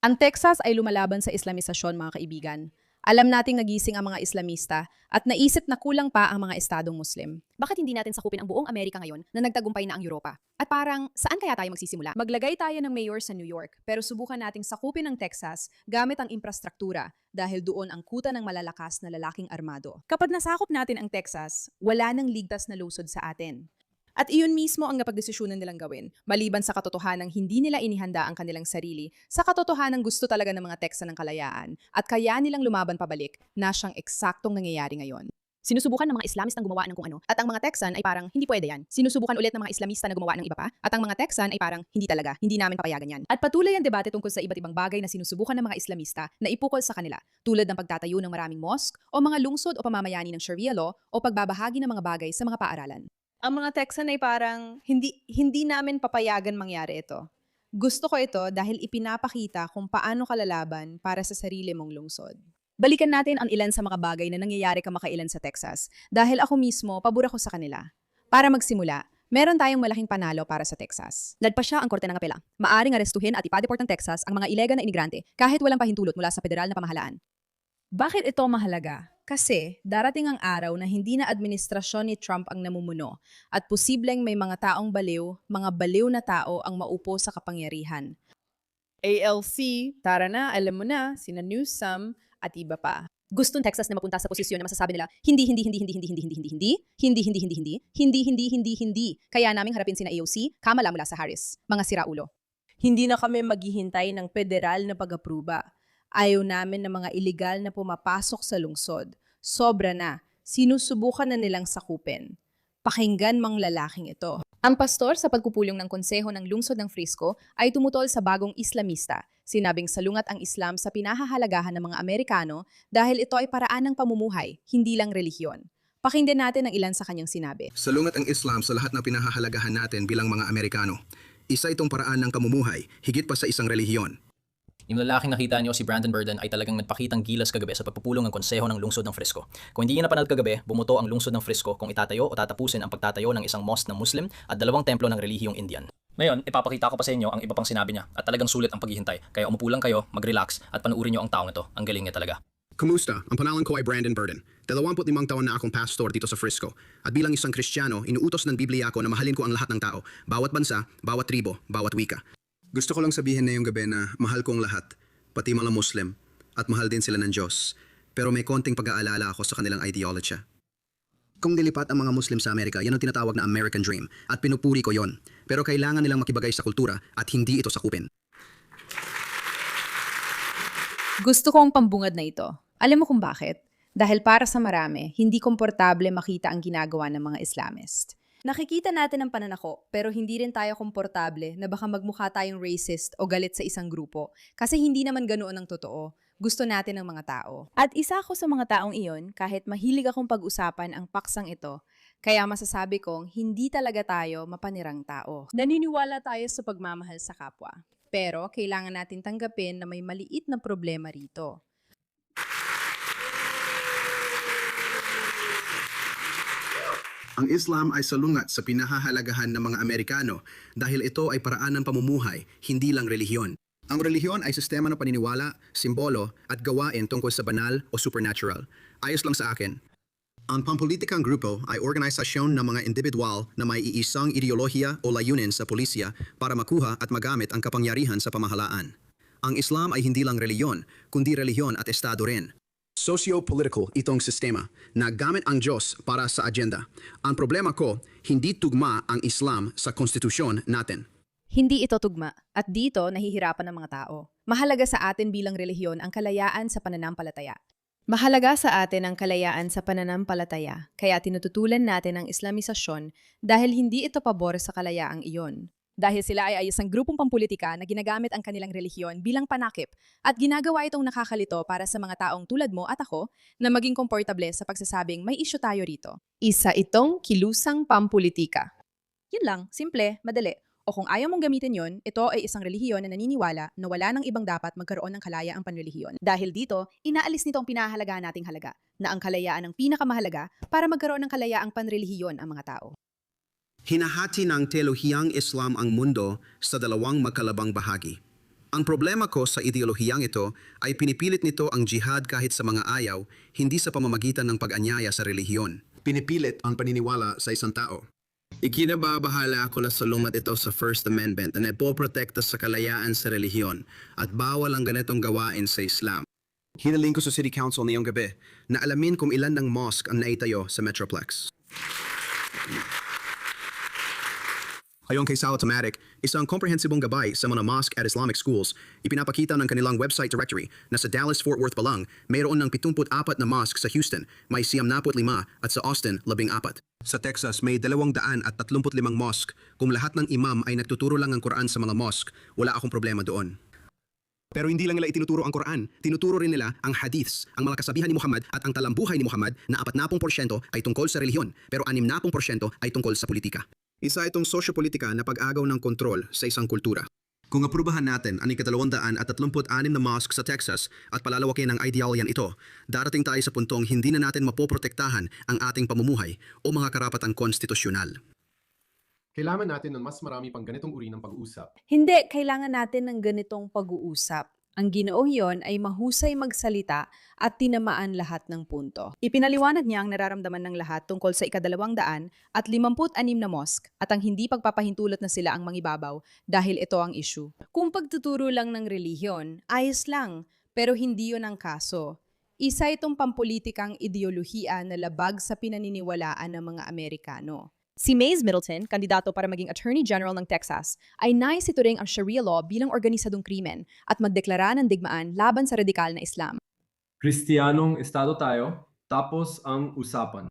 Ang Texas ay lumalaban sa Islamisasyon, mga kaibigan. Alam nating nagising ang mga Islamista at naisip na kulang pa ang mga estadong Muslim. Bakit hindi natin sakupin ang buong Amerika ngayon na nagtagumpay na ang Europa? At parang, saan kaya tayo magsisimula? Maglagay tayo ng mayor sa New York, pero subukan nating sakupin ang Texas gamit ang infrastruktura dahil doon ang kuta ng malalakas na lalaking armado. Kapag nasakop natin ang Texas, wala nang ligtas na lusod sa atin. At iyon mismo ang napagdesisyonan nilang gawin, maliban sa katotohanang hindi nila inihanda ang kanilang sarili, sa katotohanang gusto talaga ng mga Texan ng kalayaan, at kaya nilang lumaban pabalik na siyang eksaktong nangyayari ngayon. Sinusubukan ng mga Islamist ang gumawa ng kung ano, at ang mga Texan ay parang, hindi pwede yan. Sinusubukan ulit ng mga Islamista na gumawa ng iba pa, at ang mga Texan ay parang, hindi talaga, hindi namin papayagan yan. At patuloy ang debate tungkol sa iba't ibang bagay na sinusubukan ng mga Islamista na ipukol sa kanila, tulad ng pagtatayo ng maraming mosque, o mga lungsod o pamamayani ng Sharia law, o pagbabahagi ng mga bagay sa mga paaralan. Ang mga Texan ay parang, hindi namin papayagan mangyari ito. Gusto ko ito dahil ipinapakita kung paano kalalaban para sa sarili mong lungsod. Balikan natin ang ilan sa mga bagay na nangyayari kamakailan sa Texas dahil ako mismo pabor ako sa kanila. Para magsimula, meron tayong malaking panalo para sa Texas. Nagpa siya ang Korte ng Apela. Maaring arestuhin at ipadeport ng Texas ang mga ilegal na imigrante kahit walang pahintulot mula sa federal na pamahalaan. Bakit ito mahalaga? Kasi darating ang araw na hindi na administrasyon ni Trump ang namumuno at posibleng may mga taong baliw, mga baliw na tao ang maupo sa kapangyarihan. ALC, tara na, alam mo na, sina Newsom at iba pa. Gusto ng Texas na mapunta sa posisyon na masasabi nila, hindi. Kaya naming harapin sina AOC, Kamala mula sa Harris, mga siraulo. Hindi na kami maghihintay ng federal na pag-apruba. Ayaw namin ng mga iligal na pumapasok sa lungsod. Sobra na. Sinusubukan na nilang sakupin. Pakinggan mang lalaking ito. Ang pastor sa pagpupulong ng konseho ng lungsod ng Frisco ay tumutol sa bagong Islamista. Sinabing salungat ang Islam sa pinahahalagahan ng mga Amerikano dahil ito ay paraan ng pamumuhay, hindi lang relihiyon. Pakinggan natin ang ilan sa kanyang sinabi. Salungat ang Islam sa lahat ng pinahahalagahan natin bilang mga Amerikano. Isa itong paraan ng pamumuhay, higit pa sa isang relihiyon. Yung lalaking nakita niyo, si Brandon Burden, ay talagang nagpakitang gilas kagabi sa pagpupulong ng konseho ng lungsod ng Frisco. Kung hindi niya napanood kagabi, bumuto ang lungsod ng Frisco kung itatayo o tatapusin ang pagtatayo ng isang mosque na Muslim at 2 templo ng relihiyong Indian. Ngayon, ipapakita ko pa sa inyo ang iba pang sinabi niya at talagang sulit ang paghihintay. Kaya umupo lang kayo, mag-relax at panuurin niyo ang taong ito. Ang galing niya talaga. Kumusta? Ang pangalan ko ay Brandon Burden. 25 taon na akong pastor dito sa Frisco. At bilang isang Kristiyano, inuutos ng Biblia ko na mahalin ko ang lahat ng tao, bawat bansa, bawat tribo, bawat wika. Gusto ko lang sabihin na yung gabi na mahal ko ang lahat, pati mga Muslim, at mahal din sila ng Diyos. Pero may konting pag-aalala ako sa kanilang ideology. Kung dilipat ang mga Muslim sa Amerika, yan ang tinatawag na American Dream, at pinupuri ko yon. Pero kailangan nilang makibagay sa kultura at hindi ito sakupin. Gusto ko ang pambungad na ito. Alam mo kung bakit? Dahil para sa marami, hindi komportable makita ang ginagawa ng mga Islamist. Nakikita natin ang pananako, pero hindi rin tayo komportable na baka magmukha tayong racist o galit sa isang grupo. Kasi hindi naman ganoon ang totoo. Gusto natin ng mga tao. At isa ako sa mga taong iyon kahit mahilig akong pag-usapan ang paksang ito. Kaya masasabi kong hindi talaga tayo mapanirang tao. Naniniwala tayo sa pagmamahal sa kapwa. Pero kailangan natin tanggapin na may maliit na problema rito. Ang Islam ay salungat sa pinahahalagahan ng mga Amerikano dahil ito ay paraan ng pamumuhay, hindi lang relihiyon. Ang relihiyon ay sistema ng paniniwala, simbolo at gawain tungkol sa banal o supernatural. Ayos lang sa akin. Ang pampolitikang grupo ay organisasyon ng mga individual na may iisang ideolohiya o layunin sa pulisya para makuha at magamit ang kapangyarihan sa pamahalaan. Ang Islam ay hindi lang relihiyon, kundi relihiyon at estado rin. Socio-political itong sistema na gamit ang Diyos para sa agenda. Ang problema ko, hindi tugma ang Islam sa konstitusyon natin. Hindi ito tugma at dito nahihirapan ng mga tao. Mahalaga sa atin bilang relihiyon ang kalayaan sa pananampalataya. Mahalaga sa atin ang kalayaan sa pananampalataya, kaya tinututulan natin ang Islamisasyon dahil hindi ito pabor sa kalayaang iyon. Dahil sila ay isang grupong pampulitika na ginagamit ang kanilang relihiyon bilang panakip at ginagawa itong nakakalito para sa mga taong tulad mo at ako na maging komportable sa pagsasabing may isyu tayo rito. Isa itong kilusang pampulitika. Yun lang, simple, madali. O kung ayaw mong gamitin yon, ito ay isang relihiyon na naniniwala na wala nang ibang dapat magkaroon ng kalayaang panrelihiyon. Dahil dito, inaalis nito ang pinahalagaan nating halaga, na ang kalayaan ang pinakamahalaga para magkaroon ng kalayaang panrelihiyon ang mga tao. Hinahati ng teolohiyang Islam ang mundo sa 2 magkalabang bahagi. Ang problema ko sa ideolohiyang ito ay pinipilit nito ang jihad kahit sa mga ayaw, hindi sa pamamagitan ng pag-anyaya sa relihiyon. Pinipilit ang paniniwala sa isang tao. Ikinababahala ko na salungat ito sa First Amendment na nagpoprotekta sa kalayaan sa relihiyon at bawal ang ganitong gawain sa Islam. Hinaling ko sa City Council ngayong gabi na alamin kung ilan ng mosque ang naitayo sa Metroplex. Ayon kay Sal Automatic, isang komprehensibong gabay sa mga mosque at Islamic schools, ipinapakita ng kanilang website directory na sa Dallas-Fort Worth pa lang, mayroon ng 74 na mosque sa Houston, may 95 at sa Austin, 14. Sa Texas, may 235 mosque. Kung lahat ng imam ay nagtuturo lang ang Quran sa mga mosque, wala akong problema doon. Pero hindi lang nila itinuturo ang Quran, tinuturo rin nila ang hadiths, ang mga kasabihan ni Muhammad at ang talambuhay ni Muhammad na 40% ay tungkol sa relihiyon, pero 60% ay tungkol sa politika. Isa itong sosyo-politika na pag-agaw ng kontrol sa isang kultura. Kung aprubahan natin ang ika-236 na mosque sa Texas at palalawakin ang idealyan ito, darating tayo sa puntong hindi na natin mapoprotektahan ang ating pamumuhay o mga karapatang konstitusyonal. Kailangan natin ng mas marami pang ganitong uri ng pag-uusap. Hindi, kailangan natin ng ganitong pag-uusap. Ang Ginoong yon ay mahusay magsalita at tinamaan lahat ng punto. Ipinaliwanag niya ang nararamdaman ng lahat tungkol sa ika-256 na mosque at ang hindi pagpapahintulot na sila ang mangibabaw dahil ito ang issue. Kung pagtuturo lang ng relihiyon, ayos lang, pero hindi yon ang kaso. Isa itong pampulitikang ideolohiya na labag sa pinaniniwalaan ng mga Amerikano. Si Mays Middleton, kandidato para maging Attorney General ng Texas, ay nais ituring ang Sharia law bilang organisadong krimen at magdeklara ng digmaan laban sa radikal na Islam. Kristiyanong estado tayo, tapos ang usapan.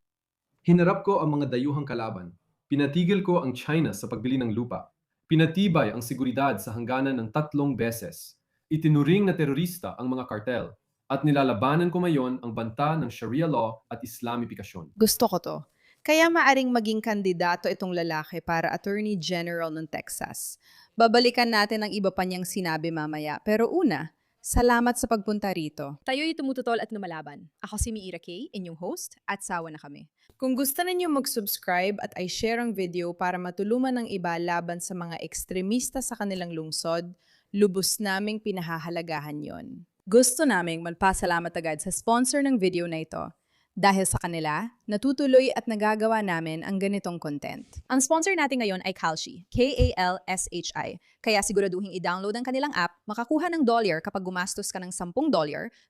Hinarap ko ang mga dayuhang kalaban. Pinatigil ko ang China sa pagbili ng lupa. Pinatibay ang seguridad sa hangganan ng 3 beses. Itinuring na terorista ang mga kartel. At nilalabanan ko ngayon ang banta ng Sharia law at Islamipikasyon. Gusto ko to. Kaya maaring maging kandidato itong lalaki para Attorney General ng Texas. Babalikan natin ang iba pa niyang sinabi mamaya. Pero una, salamat sa pagpunta rito. Tayo'y tumututol at lumalaban. Ako si Miira Kay, inyong host, at sawa na kami. Kung gusto ninyo mag-subscribe at i-share ang video para matulungan ng iba laban sa mga ekstremista sa kanilang lungsod, lubos naming pinahahalagahan yon. Gusto naming magpasalamat agad sa sponsor ng video na ito. Dahil sa kanila, natutuloy at nagagawa namin ang ganitong content. Ang sponsor natin ngayon ay Kalshi, K-A-L-S-H-I. Kaya siguraduhin i-download ang kanilang app, makakuha ng $, kapag gumastos ka ng $10,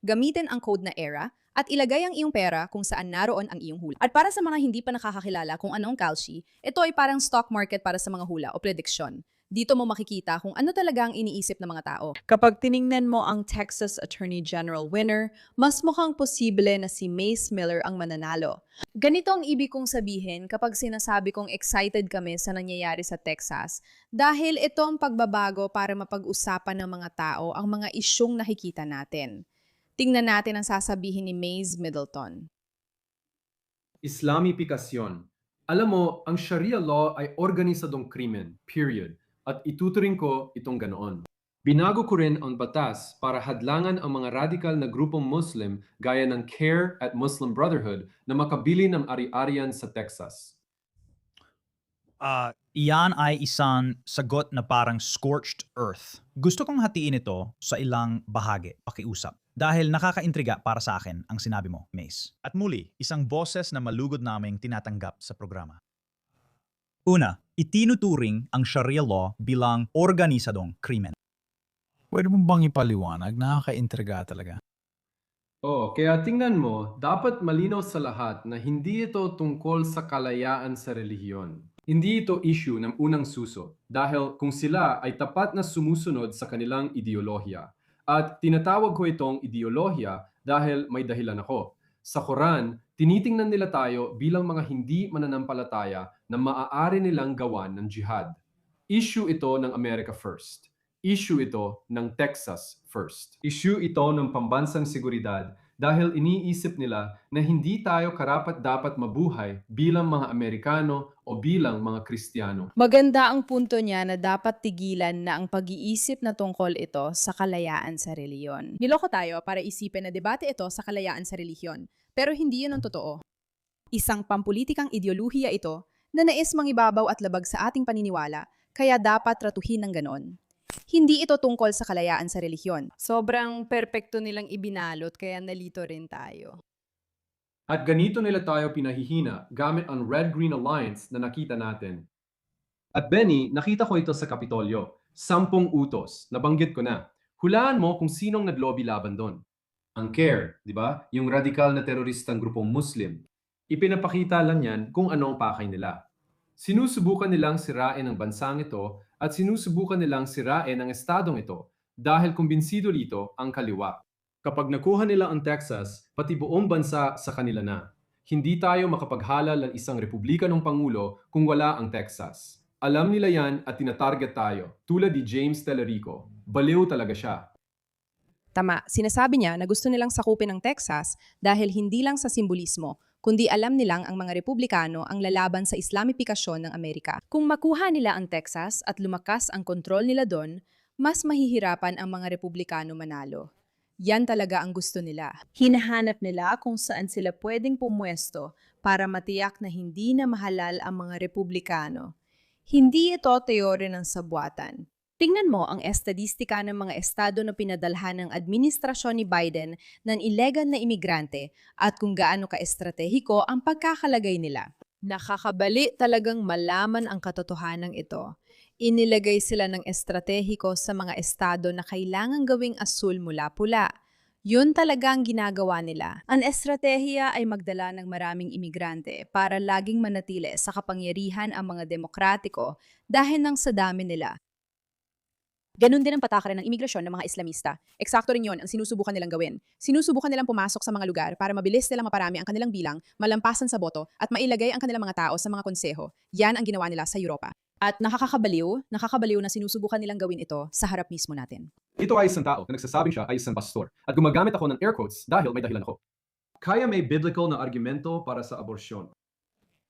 gamitin ang code na ERA, at ilagay ang iyong pera kung saan naroon ang iyong hula. At para sa mga hindi pa nakakakilala kung ano ang Kalshi, ito ay parang stock market para sa mga hula o prediksyon. Dito mo makikita kung ano talaga ang iniisip ng mga tao. Kapag tiningnan mo ang Texas Attorney General winner, mas mukhang posible na si Mace Miller ang mananalo. Ganito ang ibig kong sabihin kapag sinasabi kong excited kami sa nangyayari sa Texas dahil ito ang pagbabago para mapag-usapan ng mga tao ang mga isyung nakikita natin. Tingnan natin ang sasabihin ni Mays Middleton. Islamipikasyon. Alam mo, ang Sharia law ay organisadong krimen, period. At ituturing ko itong ganoon. Binago ko rin ang batas para hadlangan ang mga radikal na grupong Muslim gaya ng CARE at Muslim Brotherhood na makabili ng ari-arian sa Texas. Iyan ay isang sagot na parang scorched earth. Gusto kong hatiin ito sa ilang bahagi, pakiusap. Dahil nakakaintriga para sa akin ang sinabi mo, Mace. At muli, isang boses na malugod naming tinatanggap sa programa. Una, itinuturing ang Sharia law bilang organisadong krimen. Pwede mo bang ipaliwanag? Nakaka-intriga talaga. Kaya tingnan mo, dapat malinaw sa lahat na hindi ito tungkol sa kalayaan sa relihiyon. Hindi ito issue ng unang suso dahil kung sila ay tapat na sumusunod sa kanilang ideolohiya. At tinatawag ko itong ideolohiya dahil may dahilan ako. Sa Quran, tinitingnan nila tayo bilang mga hindi mananampalataya na maaari nilang gawan ng jihad. Issue ito ng America First. Issue ito ng Texas First. Issue ito ng pambansang seguridad dahil iniisip nila na hindi tayo karapat-dapat mabuhay bilang mga Amerikano o bilang mga Kristiyano. Maganda ang punto niya na dapat tigilan na ang pag-iisip na tungkol ito sa kalayaan sa reliyon. Niloko tayo para isipin na debate ito sa kalayaan sa relihiyon, pero hindi yun ang totoo. Isang pampulitikang ideolohiya ito na nais mangibabaw at labag sa ating paniniwala, kaya dapat tratuhin ng ganon. Hindi ito tungkol sa kalayaan sa relihiyon. Sobrang perpekto nilang ibinalot kaya nalito rin tayo. At ganito nila tayo pinahihina gamit ang Red-Green Alliance na nakita natin. At Benny, nakita ko ito sa Kapitolyo. 10 utos. Nabanggit ko na. Hulaan mo kung sinong naglobi laban doon. Ang CARE, di ba? Yung radikal na teroristang grupong Muslim. Ipinapakita lang yan kung ano ang pakay nila. Sinusubukan nilang sirain ang bansang ito at sinusubukan nilang sirain ang estadong ito dahil kumbinsido dito ang kaliwa. Kapag nakuha nila ang Texas, pati buong bansa sa kanila na. Hindi tayo makapaghalal ng isang republika ng Pangulo kung wala ang Texas. Alam nila yan at tinatarget tayo, tulad ni James Tellerico. Baliw talaga siya. Tama, sinasabi niya na gusto nilang sakupin ang Texas dahil hindi lang sa simbolismo, kundi alam nilang ang mga Republikano ang lalaban sa Islamipikasyon ng Amerika. Kung makuha nila ang Texas at lumakas ang kontrol nila doon, mas mahihirapan ang mga Republikano manalo. Yan talaga ang gusto nila. Hinahanap nila kung saan sila pwedeng pumwesto para matiyak na hindi na mahalal ang mga Republikano. Hindi ito teorya ng sabwatan. Tingnan mo ang estadistika ng mga estado na pinadalhan ng administrasyon ni Biden ng ilegal na imigrante at kung gaano ka-estratehiko ang pagkakalagay nila. Nakakabali talagang malaman ang katotohanan ito. Inilagay sila ng estratehiko sa mga estado na kailangang gawing asul mula pula. Yun talaga ang ginagawa nila. Ang estratehiya ay magdala ng maraming imigrante para laging manatili sa kapangyarihan ang mga demokratiko dahil nang sa dami nila. Ganun din ang patakaran ng imigrasyon ng mga Islamista. Eksakto rin yon ang sinusubukan nilang gawin. Sinusubukan nilang pumasok sa mga lugar para mabilis nilang maparami ang kanilang bilang, malampasan sa boto, at mailagay ang kanilang mga tao sa mga konseho. Yan ang ginawa nila sa Europa. At nakakabaliw na sinusubukan nilang gawin ito sa harap mismo natin. Ito ay isang tao na nagsasabing siya ay isang pastor at gumagamit ako ng air quotes dahil may dahilan ako. Kaya may biblical na argumento para sa aborsyon.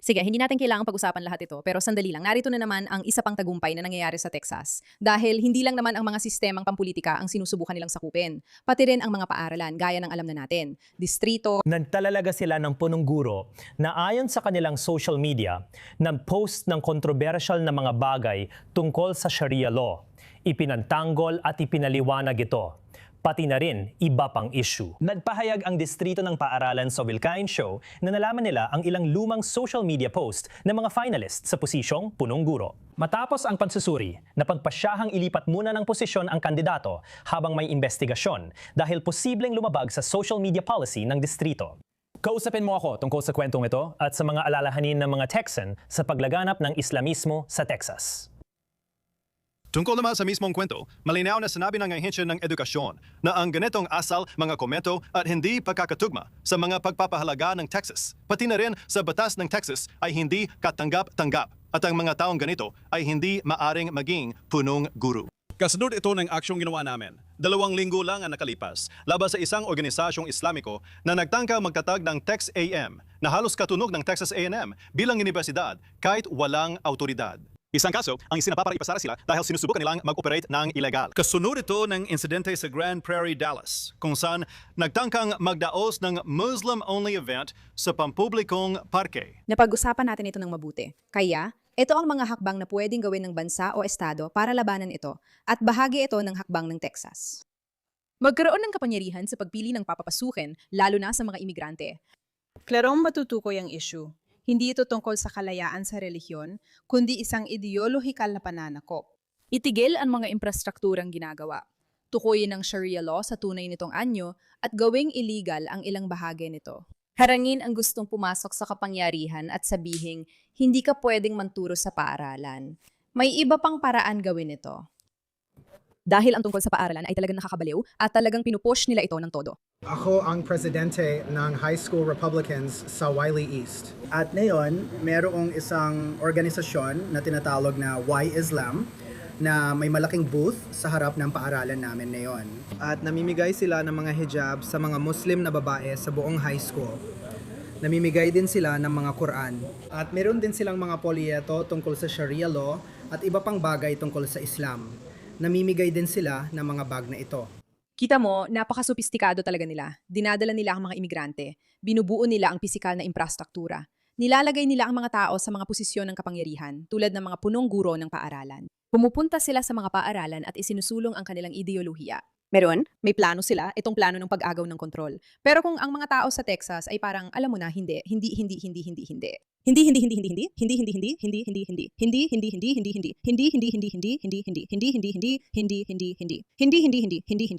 Sige, hindi natin kailangang pag-usapan lahat ito, pero sandali lang, narito na naman ang isa pang tagumpay na nangyayari sa Texas. Dahil hindi lang naman ang mga sistemang pampulitika ang sinusubukan nilang sakupin, pati rin ang mga paaralan, gaya ng alam na natin. Distrito, Nagtalalaga sila ng punong guro na ayon sa kanilang social media, nag-post ng kontrobersyal na mga bagay tungkol sa Sharia law. Ipinantanggol at ipinaliwanag ito. Pati na rin iba pang issue. Nagpahayag ang distrito ng paaralan sa Wilkain Show na nalaman nila ang ilang lumang social media post ng mga finalist sa posisyong punong guro. Matapos ang pansusuri, napagpasyahang ilipat muna ng posisyon ang kandidato habang may investigasyon dahil posibleng lumabag sa social media policy ng distrito. Kausapin mo ako tungkol sa kwentong ito at sa mga alalahanin ng mga Texan sa paglaganap ng Islamismo sa Texas. Tungkol naman sa mismong kwento, malinaw na sinabi ng ahensya ng edukasyon na ang ganitong asal, mga komento at hindi pagkakatugma sa mga pagpapahalaga ng Texas, pati na rin sa batas ng Texas ay hindi katanggap-tanggap at ang mga taong ganito ay hindi maaring maging punong guro. Kasunod ito ng aksyong ginawa namin. 2 linggo lang ang nakalipas laban sa isang organisasyong Islamiko na nagtangka magtatag ng Tex AM na halos katunog ng Texas A&M bilang universidad kahit walang autoridad. Isang kaso, ang isinapapaipasara sila dahil sinusubukan nilang mag-operate ng ilegal. Kasunod ito ng insidente sa Grand Prairie, Dallas, kung saan nagtangkang magdaos ng Muslim-only event sa pampublikong parke. napag-usapan natin ito ng mabuti. Kaya, ito ang mga hakbang na pwedeng gawin ng bansa o estado para labanan ito at bahagi ito ng hakbang ng Texas. Magkaroon ng kapangyarihan sa pagpili ng papapasukin, lalo na sa mga imigrante. Klarong matutukoy ang issue. Hindi ito tungkol sa kalayaan sa relihiyon, kundi isang ideolohikal na pananakop. Itigil ang mga infrastrukturang ginagawa. Tukuyin ang Sharia law sa tunay nitong anyo at gawing illegal ang ilang bahagi nito. Harangin ang gustong pumasok sa kapangyarihan at sabihing hindi ka pwedeng manturo sa paaralan. May iba pang paraan gawin ito. Dahil ang tungkol sa paaralan ay talagang nakakabaliw at talagang pinupush nila ito ng todo. Ako ang presidente ng High School Republicans sa Wiley East. At ngayon, merong isang organisasyon na tinatawag na Why Islam na may malaking booth sa harap ng paaralan namin ngayon. At namimigay sila ng mga hijab sa mga Muslim na babae sa buong high school. Namimigay din sila ng mga Quran. At meron din silang mga polyeto tungkol sa Sharia law at iba pang bagay tungkol sa Islam. Namimigay din sila ng mga bag na ito. Kita mo, napaka-sopistikado talaga nila. Dinadala nila ang mga imigrante. Binubuo nila ang pisikal na infrastruktura. Nilalagay nila ang mga tao sa mga posisyon ng kapangyarihan, tulad ng mga punong guro ng paaralan. Pumupunta sila sa mga paaralan at isinusulong ang kanilang ideolohiya. Meron, may plano sila, itong plano ng pag-agaw ng kontrol. Pero kung ang mga tao sa Texas ay parang, alam mo na, hindi.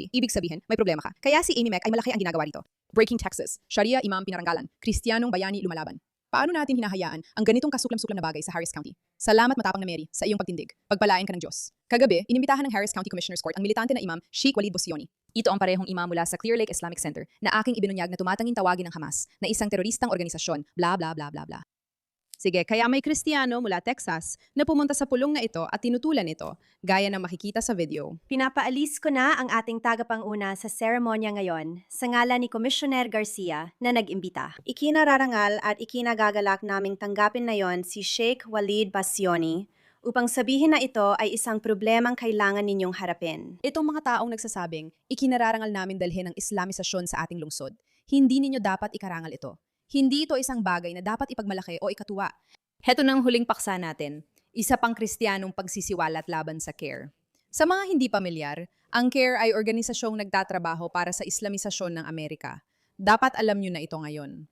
Ibig sabihin, may problema ka. Kaya si Amy Mack ay malaki ang ginagawa rito. Breaking Texas, Sharia Imam pinaranggalan, Kristiyanong bayani lumalaban. Paano natin hinahayaan ang ganitong kasuklam-suklam na bagay sa Harris County? Salamat matapang na Mary sa iyong pagtindig. Pagpalain ka ng Diyos. Kagabi, inimbitahan ng Harris County Commissioner's Court ang militante na Imam Sheikh Walid Bosioni. Ito ang parehong imam mula sa Clear Lake Islamic Center na aking ibinunyag na tumatanging tawagin ng Hamas na isang teroristang organisasyon, bla bla bla bla bla. Sige, kaya may Kristiyano mula Texas na pumunta sa pulong na ito at tinutulan ito, gaya ng makikita sa video. Pinapaalis ko na ang ating tagapanguna sa seremonya ngayon sa ngalan ni Commissioner Garcia na nag-imbita. Ikinararangal at ikinagagalak naming tanggapin na yon si Sheikh Walid Basioni upang sabihin na ito ay isang problemang kailangan ninyong harapin. Itong mga taong nagsasabing, ikinararangal namin dalhin ang Islamisasyon sa ating lungsod. Hindi ninyo dapat ikarangal ito. Hindi ito isang bagay na dapat ipagmalaki o ikatuwa. Heto ng huling paksa natin, isa pang Kristiyanong pagsisiwalat laban sa CARE. Sa mga hindi pamilyar, ang CARE ay organisasyong nagtatrabaho para sa Islamisasyon ng Amerika. Dapat alam nyo na ito ngayon.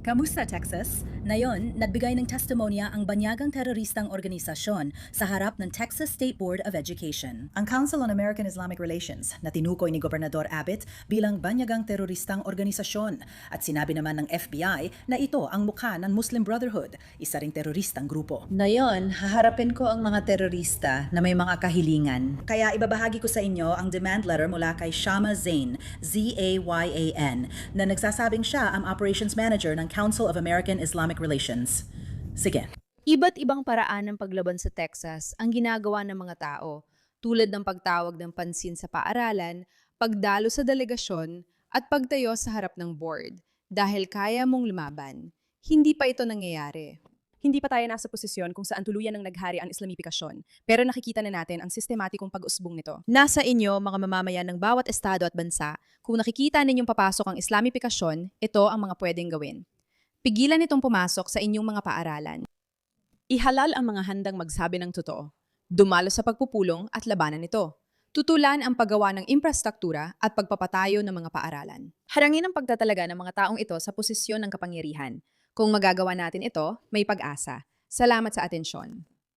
Kamusta, Texas? Ngayon, nagbigay ng testimonya ang banyagang teroristang organisasyon sa harap ng Texas State Board of Education. Ang Council on American Islamic Relations na tinukoy ni Gobernador Abbott bilang banyagang teroristang organisasyon at sinabi naman ng FBI na ito ang mukha ng Muslim Brotherhood, isa ring teroristang grupo. Ngayon, haharapin ko ang mga terorista na may mga kahilingan. Kaya ibabahagi ko sa inyo ang demand letter mula kay Shama Zain, Z-A-Y-A-N, na nagsasabing siya ang operations manager ng Council of American Islamic Relations. Sige. Iba't ibang paraan ng paglaban sa Texas ang ginagawa ng mga tao, tulad ng pagtawag ng pansin sa paaralan, pagdalo sa delegasyon, at pagtayo sa harap ng board. Dahil kaya mong lumaban, hindi pa ito nangyayari. Hindi pa tayo nasa posisyon kung saan tuluyan ng naghari ang Islamipikasyon, pero nakikita na natin ang sistematikong pag-usbong nito. Nasa inyo, mga mamamayan ng bawat estado at bansa, kung nakikita ninyong papasok ang Islamipikasyon, ito ang mga pwedeng gawin. Pigilan itong pumasok sa inyong mga paaralan. Ihalal ang mga handang magsabi ng totoo. Dumalo sa pagpupulong at labanan ito. Tutulan ang paggawa ng infrastruktura at pagpapatayo ng mga paaralan. Harangin ang pagtatalaga ng mga taong ito sa posisyon ng kapangyarihan. Kung magagawa natin ito, may pag-asa. Salamat sa atensyon.